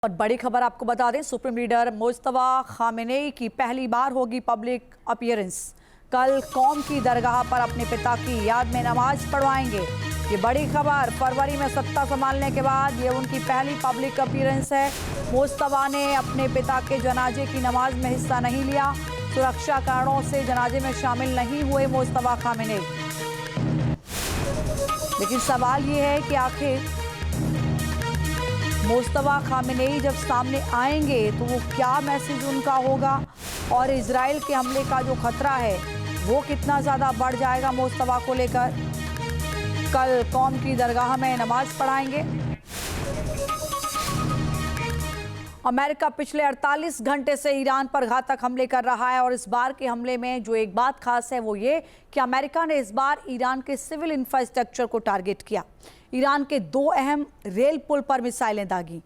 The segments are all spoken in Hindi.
और बड़ी खबर आपको बता दें, सुप्रीम लीडर मुस्तफा खामेनेई की पहली बार होगी पब्लिक अपीयरेंस। कल कौम की दरगाह पर अपने पिता की याद में नमाज पढ़वाएंगे। ये बड़ी खबर, फरवरी में सत्ता संभालने के बाद ये उनकी पहली पब्लिक अपीयरेंस है। मुस्तफा ने अपने पिता के जनाजे की नमाज में हिस्सा नहीं लिया। सुरक्षा कारणों से जनाजे में शामिल नहीं हुए मुस्तफा खामेनेई। लेकिन सवाल ये है कि आखिर मुस्तफा खामेनेई जब सामने आएंगे तो वो क्या मैसेज उनका होगा, और इजराइल के हमले का जो खतरा है वो कितना ज़्यादा बढ़ जाएगा मुस्तफा को लेकर। कल कौम की दरगाह में नमाज पढ़ाएंगे। अमेरिका पिछले 48 घंटे से ईरान पर घातक हमले कर रहा है, और इस बार के हमले में जो एक बात खास है वो ये कि अमेरिका ने इस बार ईरान के सिविल इंफ्रास्ट्रक्चर को टारगेट किया। ईरान के 2 अहम रेल पुल पर मिसाइलें दागी।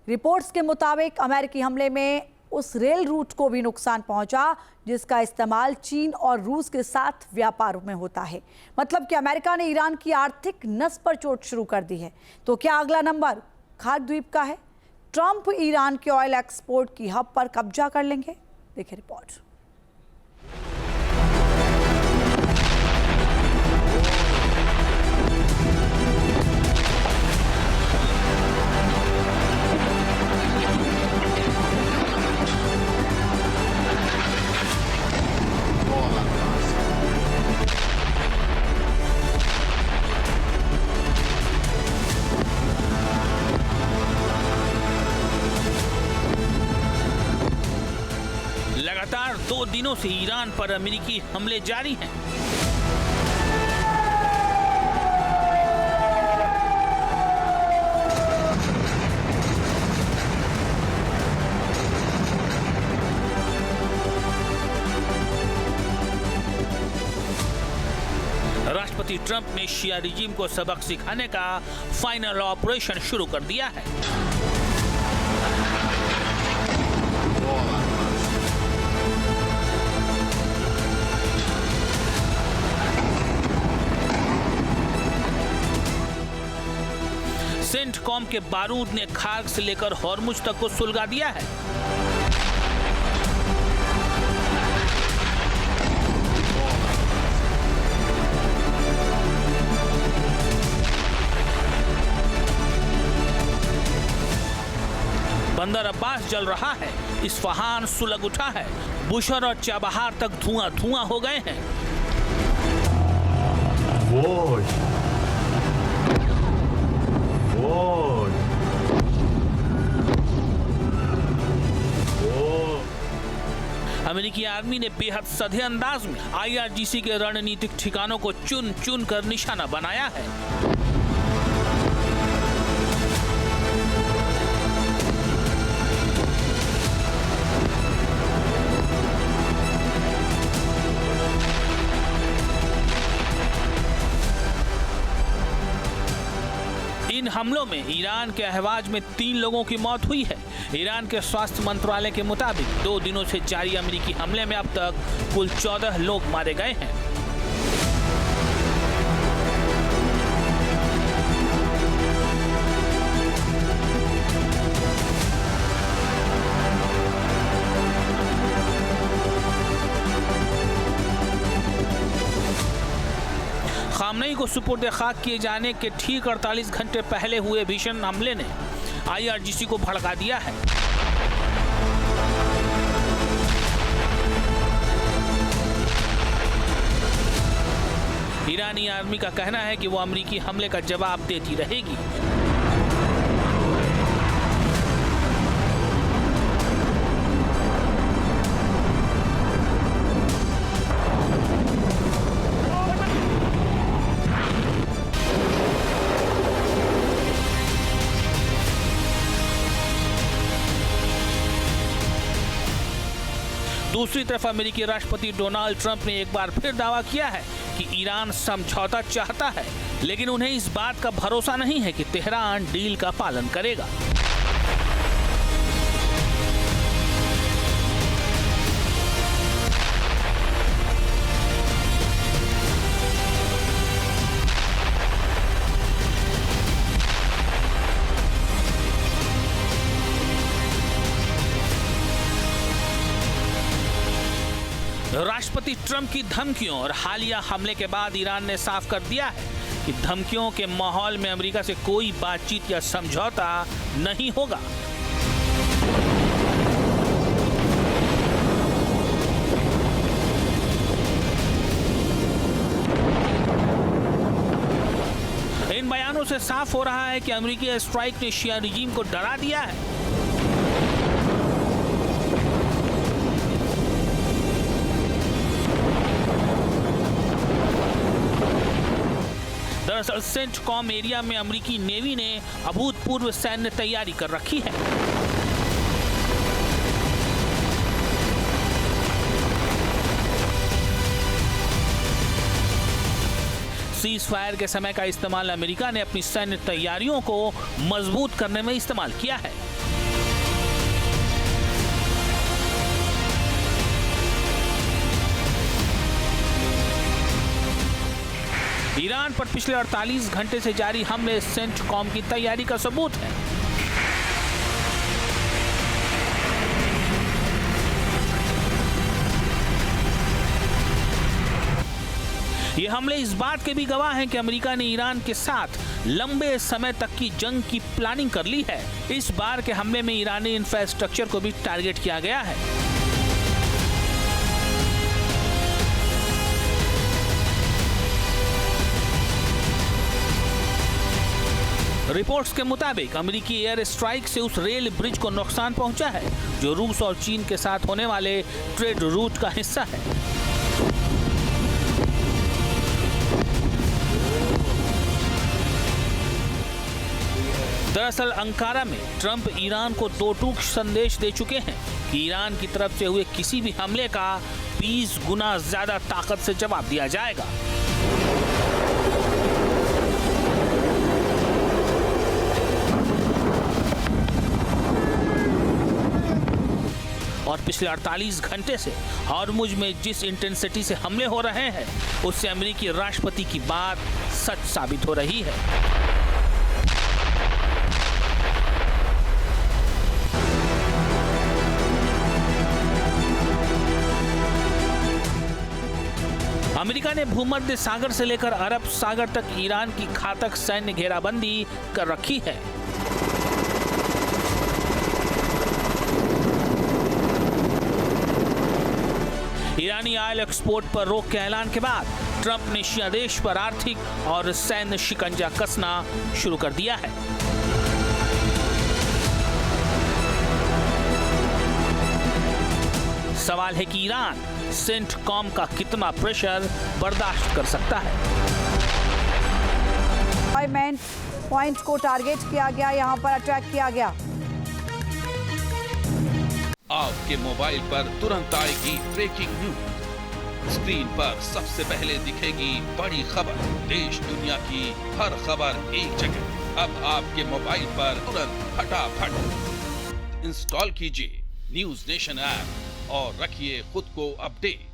रिपोर्ट्स के मुताबिक अमेरिकी हमले में उस रेल रूट को भी नुकसान पहुंचा जिसका इस्तेमाल चीन और रूस के साथ व्यापार में होता है। मतलब कि अमेरिका ने ईरान की आर्थिक नस पर चोट शुरू कर दी है। तो क्या अगला नंबर खाग द्वीप का है? ट्रंप ईरान के ऑयल एक्सपोर्ट की हब पर कब्जा कर लेंगे? देखिए रिपोर्ट। लगातार 2 दिनों से ईरान पर अमेरिकी हमले जारी हैं। राष्ट्रपति ट्रंप ने शिया रिजीम को सबक सिखाने का फाइनल ऑपरेशन शुरू कर दिया है। सेंटकॉम के बारूद ने खाग से लेकर हॉर्मुज तक को सुलगा दिया है। बंदर अब्बास जल रहा है, इस्फहान सुलग उठा है, बुशर और चाबहार तक धुआं धुआं हो गए हैं। अमेरिकी आर्मी ने बेहद सधे अंदाज में IRGC के रणनीतिक ठिकानों को चुन चुन कर निशाना बनाया है। इन हमलों में ईरान के अहवाज में 3 लोगों की मौत हुई है। ईरान के स्वास्थ्य मंत्रालय के मुताबिक 2 दिनों से जारी अमेरिकी हमले में अब तक कुल 14 लोग मारे गए हैं। खामनेई को सुपुर्द खाक किए जाने के ठीक 48 घंटे पहले हुए भीषण हमले ने IRGC को भड़का दिया है। ईरानी आर्मी का कहना है कि वो अमेरिकी हमले का जवाब देती रहेगी। दूसरी तरफ अमेरिकी राष्ट्रपति डोनाल्ड ट्रंप ने एक बार फिर दावा किया है कि ईरान समझौता चाहता है, लेकिन उन्हें इस बात का भरोसा नहीं है कि तेहरान डील का पालन करेगा। राष्ट्रपति ट्रंप की धमकियों और हालिया हमले के बाद ईरान ने साफ कर दिया है कि धमकियों के माहौल में अमेरिका से कोई बातचीत या समझौता नहीं होगा। इन बयानों से साफ हो रहा है कि अमेरिकी स्ट्राइक ने शिया रिजीम को डरा दिया है। दरअसल सेंटकॉम एरिया में अमेरिकी नेवी ने अभूतपूर्व सैन्य तैयारी कर रखी है। सीज फायर के समय का इस्तेमाल अमेरिका ने अपनी सैन्य तैयारियों को मजबूत करने में इस्तेमाल किया है। ईरान पर पिछले 48 घंटे से जारी हमले सेंटकॉम की तैयारी का सबूत है। ये हमले इस बात के भी गवाह हैं कि अमेरिका ने ईरान के साथ लंबे समय तक की जंग की प्लानिंग कर ली है। इस बार के हमले में ईरानी इंफ्रास्ट्रक्चर को भी टारगेट किया गया है। रिपोर्ट्स के मुताबिक अमेरिकी एयर स्ट्राइक से उस रेल ब्रिज को नुकसान पहुंचा है जो रूस और चीन के साथ होने वाले ट्रेड रूट का हिस्सा है। दरअसल अंकारा में ट्रंप ईरान को दो टूक संदेश दे चुके हैं कि ईरान की तरफ से हुए किसी भी हमले का 20 गुना ज्यादा ताकत से जवाब दिया जाएगा। और पिछले 48 घंटे से हॉर्मुज में जिस इंटेंसिटी से हमले हो रहे हैं उससे अमेरिकी राष्ट्रपति की बात सच साबित हो रही है। अमेरिका ने भूमध्य सागर से लेकर अरब सागर तक ईरान की घातक सैन्य घेराबंदी कर रखी है। ईरानी ऑयल एक्सपोर्ट पर रोक के ऐलान के बाद ट्रंप ने शिया देश पर आर्थिक और सैन्य शिकंजा कसना शुरू कर दिया है। सवाल है कि ईरान सेंटकॉम का कितना प्रेशर बर्दाश्त कर सकता है। पॉइंट को टारगेट किया गया, यहाँ पर अटैक किया गया। आपके मोबाइल पर तुरंत आएगी ब्रेकिंग न्यूज। स्क्रीन पर सबसे पहले दिखेगी बड़ी खबर। देश दुनिया की हर खबर एक जगह। अब आपके मोबाइल पर तुरंत फटाफट इंस्टॉल कीजिए न्यूज नेशन ऐप और रखिए खुद को अपडेट।